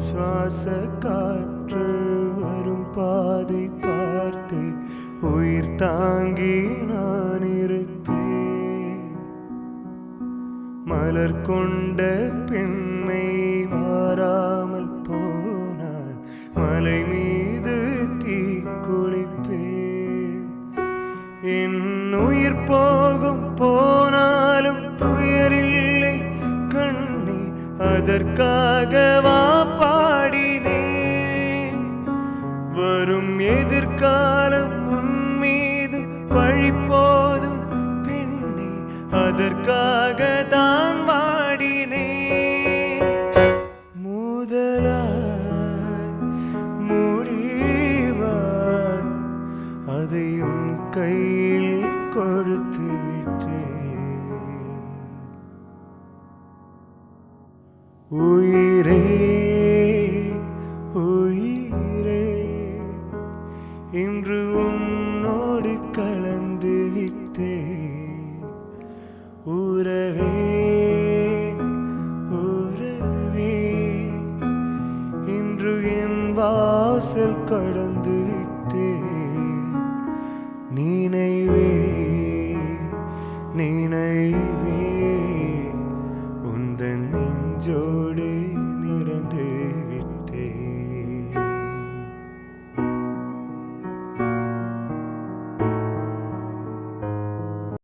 சுவாச காற்று வரும் பாதை பார்த்து உயிர் தாங்கி நான் இருப்பேன். மலர் கொண்ட பெண்மை வாராமல் போனால் மலை மீது தீ குளிப்பேன். என் உயிர் போகும் போனாலும் துயரில்லை கண்ணே, அதற்காகவா பாடினேன். வரும் எதிர்காலம் உன் மீது பழி போதும் பெண்ணே, அதற்காக தான் வாடினேன். முதலாய் முடிவாய் அதையும் கையில் கொடுத்து விட்டேன். உயிரே உயிரே, இன்று உன்னோடு கலந்து விட்டேன். உறவே உறவே, இன்று என் வாசல் கடந்து விட்டேன். நினைவே நினைவே,